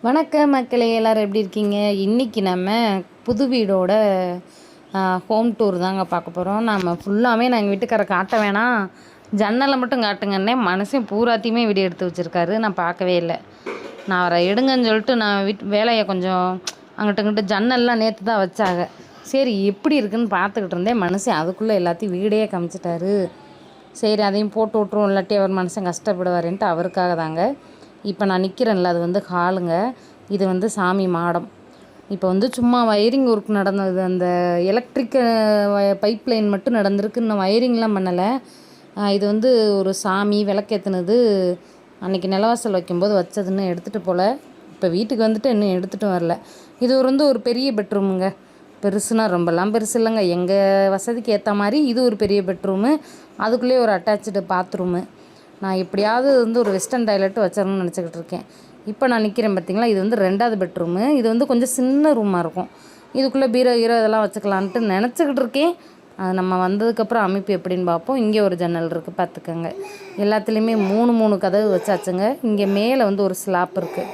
வணக்கம் மக்களே, எல்லோரும் எப்படி இருக்கீங்க? இன்றைக்கி நம்ம புது வீடோட ஹோம் டூர் தாங்க பார்க்க போகிறோம். நம்ம ஃபுல்லாமே நான் எங்கள் வீட்டுக்கார காட்ட வேணாம், ஜன்னலை மட்டும் காட்டுங்கன்னே மனுஷன் பூராத்தையுமே வீடியோ எடுத்து வச்சுருக்காரு. நான் பார்க்கவே இல்லை. நான் அவரை எடுங்கன்னு சொல்லிட்டு நான் வேலையை கொஞ்சம் அங்கிட்ட இங்கிட்ட ஜன்னல்லாம் நேற்று தான் வச்சாங்க. சரி எப்படி இருக்குன்னு பார்த்துக்கிட்டு இருந்தேன். மனுஷன் அதுக்குள்ளே எல்லாத்தையும் வீடே காமிச்சிட்டாரு. சரி அதையும் போட்டு விட்ருவோம், இல்லாட்டி அவர் மனுஷன் கஷ்டப்படுவாருன்ட்டு அவருக்காக தாங்க. இப்போ நான் நிற்கிறேன்ல, அது வந்து ஹாலுங்க. இது வந்து சாமி மாடம். இப்போ வந்து சும்மா வயரிங் ஒர்க் நடந்தது, அந்த எலக்ட்ரிக்கு பைப் லைன் மட்டும் நடந்திருக்கு, இன்னும் வயரிங்லாம் பண்ணலை. இது வந்து ஒரு சாமி விளக்கேற்றுனது அன்றைக்கி நிலவாசல் வைக்கும்போது வச்சதுன்னு எடுத்துகிட்டு போல். இப்போ வீட்டுக்கு வந்துட்டு இன்னும் எடுத்துகிட்டு வரல. இது வந்து ஒரு பெரிய பெட்ரூமுங்க. பெருசுனா ரொம்பலாம் பெருசு இல்லைங்க, எங்கள் வசதிக்கு ஏற்ற மாதிரி. இது ஒரு பெரிய பெட்ரூமு, அதுக்குள்ளேயே ஒரு அட்டாச்சு பாத்ரூமு. நான் எப்படியாவது வந்து ஒரு வெஸ்டர்ன் டாய்லெட்டு வச்சிடணும்னு நினச்சிக்கிட்டு இருக்கேன். இப்போ நான் நிற்கிறேன் பார்த்திங்களா, இது வந்து 2வது பெட்ரூமு. இது வந்து கொஞ்சம் சின்ன ரூமாக இருக்கும். இதுக்குள்ளே பீரோ இதெல்லாம் வச்சுக்கலான்ட்டு நினச்சிக்கிட்டு இருக்கேன். அது நம்ம வந்ததுக்கப்புறம் அமைப்பு எப்படின்னு பார்ப்போம். இங்கே ஒரு ஜன்னல் இருக்குது, பார்த்துக்கோங்க. எல்லாத்துலேயுமே 3 கதவு வச்சாச்சுங்க. இங்கே மேலே வந்து ஒரு ஸ்லாப் இருக்குது.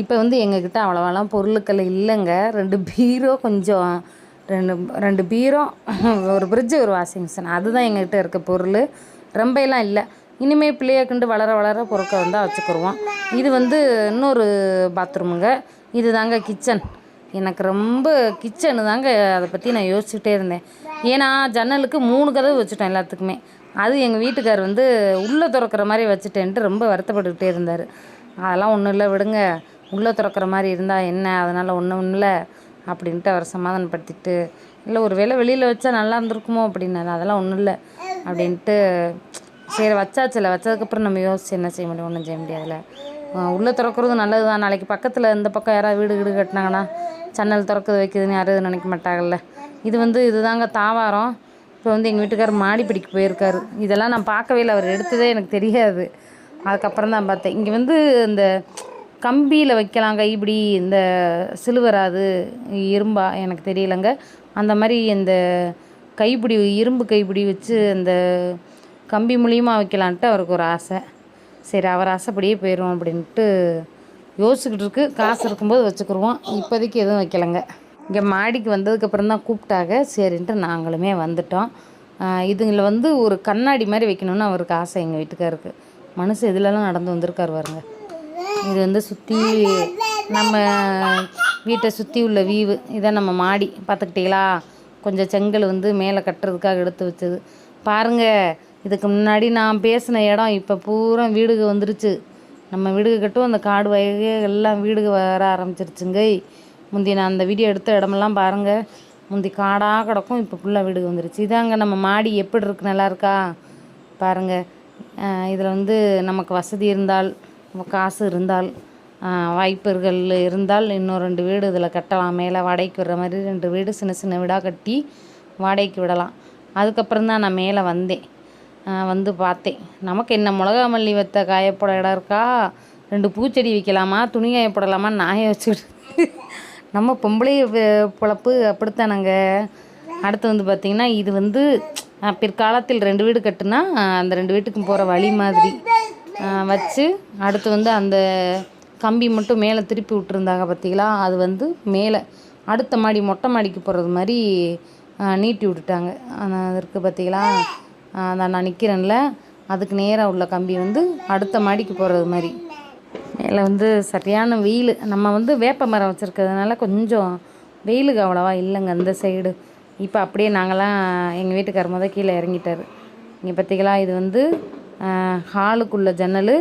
இப்போ வந்து எங்ககிட்ட அவ்வளோவெல்லாம் பொருட்கள் இல்லைங்க. 2 பீரோ, கொஞ்சம் 2 பீரோ, ஒரு ஃப்ரிட்ஜு, ஒரு வாஷிங் மிஷின், அதுதான் எங்ககிட்ட இருக்க பொருள். ரொம்பலாம் இல்லை. இனிமேல் பிள்ளையக்கண்டு வளர பொருட்கள் வந்தால் வச்சுக்கிடுவோம். இது வந்து இன்னொரு பாத்ரூமுங்க. இது தாங்க கிச்சன். எனக்கு ரொம்ப கிச்சனு தாங்க, அதை பற்றி நான் யோசிச்சுட்டே இருந்தேன். ஏன்னா ஜன்னலுக்கு 3 கதவு வச்சுட்டேன் எல்லாத்துக்குமே. அது எங்கள் வீட்டுக்கார் வந்து உள்ளே திறக்கிற மாதிரி வச்சுட்டேன்ட்டு ரொம்ப வருத்தப்பட்டுக்கிட்டே இருந்தார். அதெல்லாம் ஒன்றும் இல்லை, விடுங்க, உள்ளே திறக்கிற மாதிரி இருந்தால் என்ன, அதனால் ஒன்றும் இல்லை அப்படின்ட்டு அவர் சமாதானப்படுத்திட்டு, இல்லை ஒரு வேளை வெளியில் வச்சா நல்லா இருந்திருக்குமோ அப்படின்னாரு. அதெல்லாம் ஒன்றும் இல்லை அப்படின்ட்டு சரி வச்சாச்சில்ல. வச்சதுக்கப்புறம் நம்ம யோசிச்சு என்ன செய்ய முடியும்? ஒன்றும் செய்ய முடியாதுல்ல. உள்ளே திறக்கிறது நல்லது தான். நாளைக்கு பக்கத்தில் இந்த பக்கம் யாராவது வீடு கட்டினாங்கன்னா ஜன்னல் திறக்கிறது வைக்கிறதுன்னு யாரும் நினைக்க மாட்டாங்கல்ல. இது வந்து இதுதாங்க தாவாரம். இப்போ வந்து எங்கள் வீட்டுக்கார் மாடி பிடிக்க போயிருக்காரு. இதெல்லாம் நான் பார்க்கவே இல்லை, அவர் எடுத்ததே எனக்கு தெரியாது. அதுக்கப்புறம் தான் பார்த்தேன். இங்கே வந்து இந்த கம்பியில் வைக்கலாம் கைப்பிடி, இந்த சிலுவராது இரும்பா எனக்கு தெரியலைங்க. அந்த மாதிரி இந்த கைப்பிடி, இரும்பு கைப்பிடி வச்சு அந்த கம்பி மூலியமாக வைக்கலான்ட்டு அவருக்கு ஒரு ஆசை. சரி அவர் ஆசைப்படியே போயிடும் அப்படின்ட்டு யோசிச்சுக்கிட்டு இருக்கு. காசு இருக்கும்போது வச்சுக்கிடுவோம், இப்போதைக்கு எதுவும் வைக்கலைங்க. இங்கே மாடிக்கு வந்ததுக்கப்புறம் தான் கூப்பிட்டாங்க, சரின்ட்டு நாங்களுமே வந்துட்டோம். இதுங்களில் வந்து ஒரு கண்ணாடி மாதிரி வைக்கணும்னு அவருக்கு ஆசை எங்கள் வீட்டுக்காருக்கு. மனுஷன் இதிலலாம் நடந்து வந்திருக்கார் பாருங்க. இது வந்து சுற்றி நம்ம வீட்டை சுற்றி உள்ள வீவு. இதான் நம்ம மாடி, பார்த்துக்கிட்டீங்களா? கொஞ்சம் செங்கல் வந்து மேலே கட்டுறதுக்காக எடுத்து வச்சது பாருங்கள். இதுக்கு முன்னாடி நான் பேசின இடம் இப்போ பூரா வீடுக வந்துருச்சு. நம்ம வீடுக கட்டும் அந்த காடு வகை எல்லாம் வீடுக வர ஆரம்பிச்சிருச்சுங்க. முந்தி நான் அந்த வீடியோ எடுத்த இடமெல்லாம் பாருங்கள், முந்தி காடாக கிடக்கும், இப்போ ஃபுல்லாக வீடுக வந்துருச்சு. இதாங்க நம்ம மாடி எப்படி இருக்குது, நல்லா இருக்கா பாருங்கள். இதில் வந்து நமக்கு வசதி இருந்தால், காசு இருந்தால், வாய்ப்புகள் இருந்தால் இன்னும் 2 வீடு இதில் கட்டலாம். மேலே வாடகைக்கு விடுற மாதிரி 2 வீடு சின்ன சின்ன வீடாக கட்டி வாடகைக்கு விடலாம். அதுக்கப்புறம் தான் நான் மேலே வந்தேன். வந்து பார்த்தேன், நமக்கு என்ன மிளகா மல்லி வத்த காயப்போட இடம் இருக்கா, 2 பூச்செடி வைக்கலாமா, துணி காயப்படலாமா, நாயை வச்சுக்கிட்டு நம்ம பொம்பளை பொழப்பு அப்படித்தானங்க. அடுத்து வந்து பார்த்திங்கன்னா, இது வந்து பிற்காலத்தில் 2 வீடு கட்டுனா அந்த 2 வீட்டுக்கும் போகிற வழி மாதிரி வச்சு, அடுத்து வந்து அந்த கம்பி மட்டும் மேலே திருப்பி விட்டுருந்தாங்க பார்த்திங்களா, அது வந்து மேலே அடுத்த மாடி மொட்டை மாடிக்கு போகிறது மாதிரி நீட்டி விட்டுட்டாங்க. அதற்கு பார்த்திங்களா, நான் நிற்கிறேன்ல, அதுக்கு நேராக உள்ள கம்பி வந்து அடுத்த மாடிக்கு போகிறது மாதிரி. மேலே வந்து சரியான வெயில். நம்ம வந்து வேப்ப மரம் வச்சுருக்கிறதுனால கொஞ்சம் வெயிலுக்கு அவ்வளோவா இல்லைங்க அந்த சைடு. இப்போ அப்படியே நாங்களாம் எங்கள் வீட்டுக்கார கீழே இறங்கிட்டார். இங்கே பார்த்திங்களா, இது வந்து ஹாலுக்குள்ளே ஜன்னல்,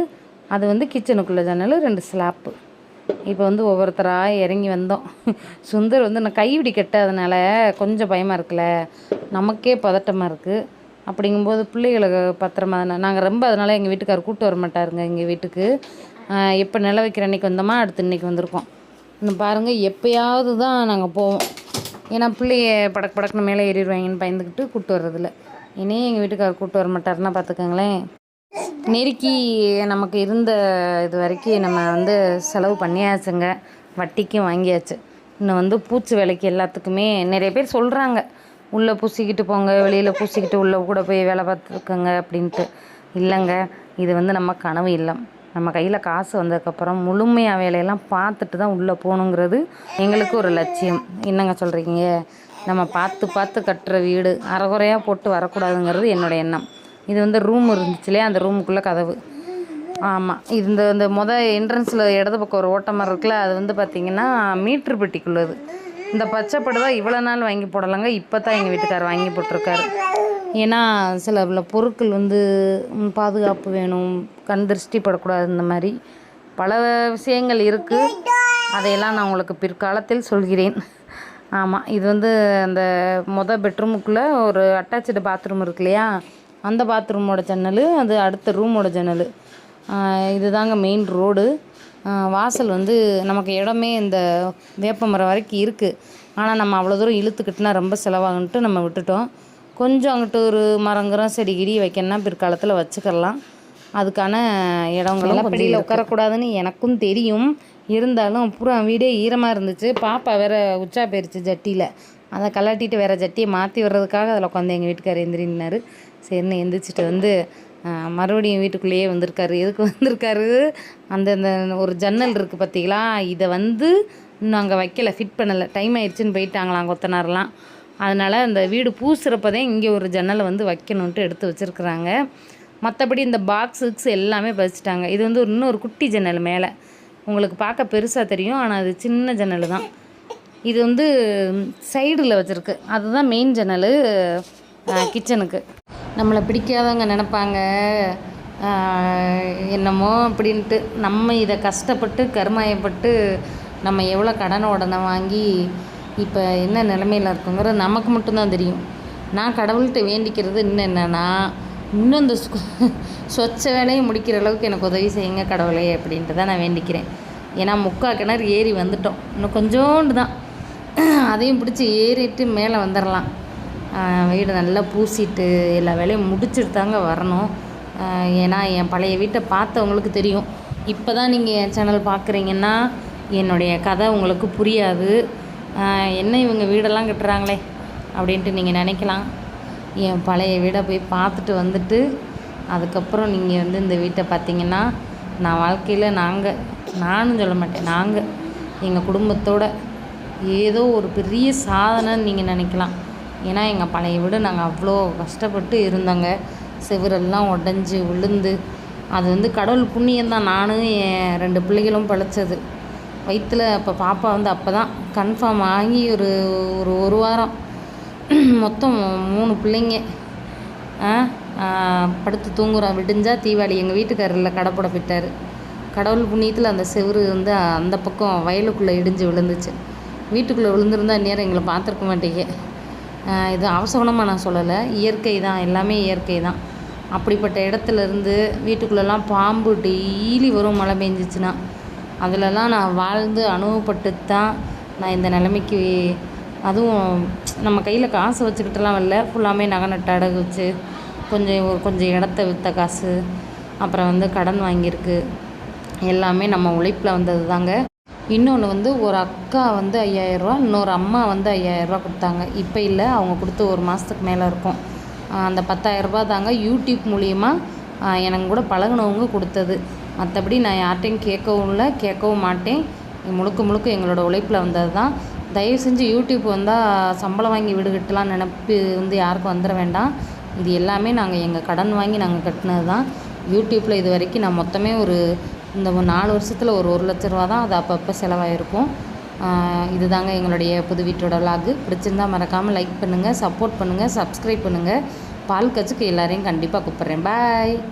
அது வந்து கிச்சனுக்குள்ளே ஜன்னல், 2 ஸ்லாப்பு. இப்போ வந்து ஒவ்வொருத்தராக இறங்கி வந்தோம். சுந்தர் வந்து நான் கைவிடி கட்டாதனால கொஞ்சம் பயமாக இருக்குல்ல, நமக்கே பதட்டமாக இருக்குது. அப்படிங்கும்போது பிள்ளைகளுக்கு பத்திரமா தானே. நாங்கள் ரொம்ப அதனால் எங்கள் வீட்டுக்காரர் கூப்பிட்டு வர மாட்டாருங்க எங்கள் வீட்டுக்கு. எப்போ நில வைக்கிற அன்றைக்கி வந்தோமா, அடுத்து இன்றைக்கி வந்திருக்கோம். இன்னும் பாருங்கள், எப்போயாவது தான் நாங்கள் போவோம். ஏன்னா பிள்ளைய படக்குன்னு மேலே ஏறிடுவாங்கன்னு பயந்துக்கிட்டு கூப்பிட்டு வர்றதில்ல. இனி எங்கள் வீட்டுக்காரர் கூப்பிட்டு வர மாட்டாருன்னா பார்த்துக்கோங்களேன். நெருக்கி நமக்கு இருந்த இது வரைக்கும் நம்ம வந்து செலவு பண்ணியாச்சுங்க, வட்டிக்கும் வாங்கியாச்சு. இன்னும் வந்து பூச்சி வேலைக்கு எல்லாத்துக்குமே நிறைய பேர் சொல்கிறாங்க, உள்ளே பூசிக்கிட்டு போங்க, வெளியில் பூசிக்கிட்டு உள்ளே கூட போய் வேலை பார்த்துருக்கங்க அப்படின்ட்டு. இல்லைங்க, இது வந்து நம்ம கனவு இல்லம். நம்ம கையில் காசு வந்ததுக்கப்புறம் முழுமையாக வேலையெல்லாம் பார்த்துட்டு தான் உள்ளே போகணுங்கிறது எங்களுக்கு ஒரு லட்சியம். என்னங்க சொல்கிறீங்க? நம்ம பார்த்து பார்த்து கட்டுற வீடு அரைகுறையாக போட்டு வரக்கூடாதுங்கிறது என்னோடய எண்ணம். இது வந்து ரூம் இருந்துச்சு இல்லையா, அந்த ரூமுக்குள்ளே கதவு. ஆமாம், இது இந்த என்ட்ரன்ஸில் இடது பக்கம் ஒரு ஓட்டமாக இருக்குல்ல, அது வந்து பார்த்திங்கன்னா மீட்ரு பெட்டிக்குள்ளது. இந்த பச்சைப்படு தான் இவ்வளோ நாள் வாங்கி போடலாங்க, இப்போ தான் எங்கள் வீட்டுக்காரர் வாங்கி போட்டிருக்காரு. ஏன்னா சில பொருட்கள் வந்து பாதுகாப்பு வேணும், கண் திருஷ்டி படக்கூடாது, இந்த மாதிரி பல விஷயங்கள் இருக்குது. அதையெல்லாம் நான் உங்களுக்கு பிற்காலத்தில் சொல்கிறேன். ஆமாம், இது வந்து அந்த பெட்ரூமுக்குள்ளே ஒரு அட்டாச்சு பாத்ரூம் இருக்கு இல்லையா, அந்த பாத்ரூமோட ஜன்னல், அது அடுத்த ரூமோட ஜன்னல். இது தாங்க மெயின் ரோடு. வாசல் வந்து நமக்கு இடமே இந்த வேப்பமரம் வரைக்கும் இருக்குது. ஆனால் நம்ம அவ்வளோ தூரம் இழுத்துக்கிட்டுனா ரொம்ப செலவாகுன்ட்டு நம்ம விட்டுட்டோம். கொஞ்சம் அங்கிட்டு ஒரு மரங்கரம் செடி கிடி வைக்கணும்னா பிற்காலத்தில் வச்சுக்கலாம். அதுக்கான இடங்களும் படியில் உட்காரக்கூடாதுன்னு எனக்கும் தெரியும். இருந்தாலும் அப்புறம் வீடே ஈரமாக இருந்துச்சு. பாப்பா வேறு உச்சா போயிருச்சு ஜட்டியில். அதை கலாட்டிட்டு வேறு ஜட்டியை மாற்றி வர்றதுக்காக அதில் உட்காந்து எங்கள் வீட்டுக்காரர் எந்திரினார். சரின்னு எந்திரிச்சிட்டு வந்து மறுபடியும் வீட்டுக்குள்ளேயே வந்திருக்காரு. எதுக்கு வந்திருக்காரு, அந்த ஒரு ஜன்னல் இருக்குது பார்த்தீங்களா, இதை வந்து இன்னும் அங்கே வைக்கலை, ஃபிட் பண்ணலை, டைம் ஆயிடுச்சுன்னு போயிட்டாங்களாம் கொத்தனாரெலாம். அதனால் அந்த வீடு பூசுகிறப்பதே இங்கே ஒரு ஜன்னலை வந்து வைக்கணுன்ட்டு எடுத்து வச்சுருக்குறாங்க. மற்றபடி இந்த பாக்ஸுக்ஸ் எல்லாமே பதிச்சிட்டாங்க. இது வந்து இன்னொரு குட்டி ஜன்னல் மேலே, உங்களுக்கு பார்க்க பெருசாக தெரியும், ஆனால் அது சின்ன ஜன்னல் தான். இது வந்து சைடில் வச்சுருக்கு, அதுதான் மெயின் ஜன்னல் கிச்சனுக்கு. நம்மளை பிடிக்காதவங்க நினப்பாங்க என்னமோ அப்படின்ட்டு. நம்ம இதை கஷ்டப்பட்டு கருமாயப்பட்டு நம்ம எவ்வளோ கடனை உடனே வாங்கி இப்போ என்ன நிலமையில் இருக்குங்கிறது நமக்கு மட்டும்தான் தெரியும். நான் கடவுள்கிட்ட வேண்டிக்கிறது இன்னும் என்னென்னா, இன்னும் இந்த சொச்ச வேலையை முடிக்கிற அளவுக்கு எனக்கு உதவி செய்யுங்க கடவுளே அப்படின்ட்டு தான் நான் வேண்டிக்கிறேன். ஏன்னா 3/4 கிணறு ஏறி வந்துட்டோம், இன்னும் கொஞ்சோண்டு தான், அதையும் பிடிச்சி ஏறிட்டு மேலே வந்துடலாம். வீடு நல்லா பூசிட்டு எல்லா வேலையும் முடிச்சுட்டு தாங்க வரணும். ஏன்னா என் பழைய வீட்டை பார்த்தவங்களுக்கு தெரியும். இப்போ தான் நீங்கள் என் சேனல் பார்க்குறீங்கன்னா என்னுடைய கதை உங்களுக்கு புரியாது. என்ன இவங்க வீடெல்லாம் கட்டுறாங்களே அப்படின்ட்டு நீங்கள் நினைக்கலாம். என் பழைய வீடை போய் பார்த்துட்டு வந்துட்டு அதுக்கப்புறம் நீங்கள் வந்து இந்த வீட்டை பார்த்தீங்கன்னா, நான் வாழ்க்கையில் நானும் சொல்ல மாட்டேன், நாங்கள் எங்கள் குடும்பத்தோட ஏதோ ஒரு பெரிய சாதனைன்னு நீங்கள் நினைக்கலாம். ஏன்னா எங்கள் பழைய வீடு நாங்கள் அவ்வளோ கஷ்டப்பட்டு இருந்தோங்க. செவரெல்லாம் உடஞ்சி விழுந்து, அது வந்து கடவுள் புண்ணியம்தான். நானும் என் 2 பிள்ளைகளும் பழைச்சது. வயிற்றில் இப்போ பாப்பா வந்து அப்போ தான் கன்ஃபார்ம் ஆகி ஒரு வாரம் மொத்தம் 3 பிள்ளைங்க படுத்து தூங்குறோம். விடிஞ்சால் தீபாவளி. எங்கள் வீட்டுக்காரரில் கடை போட போயிட்டார். கடவுள் புண்ணியத்தில் அந்த செவரு வந்து அந்த பக்கம் வயலுக்குள்ளே இடிஞ்சு விழுந்துச்சு. வீட்டுக்குள்ளே விழுந்திருந்தால் இந்நேரம் எங்களை பார்த்துருக்க மாட்டேங்க. இது அவசகுணமாக நான் சொல்லலை, இயற்கை தான், எல்லாமே இயற்கை தான். அப்படிப்பட்ட இடத்துலேருந்து வீட்டுக்குள்ளெல்லாம் பாம்பு டெய்லி வரும் மழை பெஞ்சிச்சுன்னா. அதிலலாம் நான் வாழ்ந்து அனுபவப்பட்டு தான் நான் இந்த நிலைமைக்கு, அதுவும் நம்ம கையில் காசு வச்சுக்கிட்டுலாம் வரல, ஃபுல்லாமே நகை நட்டு அடகு வச்சு கொஞ்சம் இடத்த விற்ற காசு, அப்புறம் வந்து கடன் வாங்கியிருக்கு, எல்லாமே நம்ம உழைப்பில் வந்தது தாங்க. இன்னொன்று வந்து ஒரு அக்கா வந்து 5000 ரூபா, இன்னொரு அம்மா வந்து 5000 ரூபா கொடுத்தாங்க. இப்போ இல்லை, அவங்க கொடுத்து 1 மாதத்துக்கு மேலே இருக்கும். அந்த 10,000 ரூபா தாங்க யூடியூப் மூலியமாக எனக்கு கூட பழகினவங்க கொடுத்தது. மற்றபடி நான் யார்கிட்டையும் கேட்கவும் இல்லை, கேட்கவும் மாட்டேன். முழுக்க எங்களோட உழைப்பில் வந்தது தான். தயவு செஞ்சு யூடியூப் வந்தால் சம்பளம் வாங்கி வீடு கட்டலாம் நினப்பு வந்து யாருக்கும் வந்துட வேண்டாம். இது எல்லாமே நாங்கள் எங்கள் கடன் வாங்கி நாங்கள் கட்டினது தான். யூடியூப்பில் இது வரைக்கும் நான் மொத்தமே இந்த 4 வருஷத்தில் 1 லட்ச ரூபா தான் அது அப்பப்போ செலவாயிருக்கும். இது தாங்க எங்களுடைய புது வீட்டோட விலாகு. பிடிச்சிருந்தால் மறக்காமல் லைக் பண்ணுங்கள், சப்போர்ட் பண்ணுங்கள், சப்ஸ்கிரைப் பண்ணுங்கள். பால் கட்சுக்கு எல்லாரையும் கண்டிப்பாக கூப்பிட்றேன். பாய்.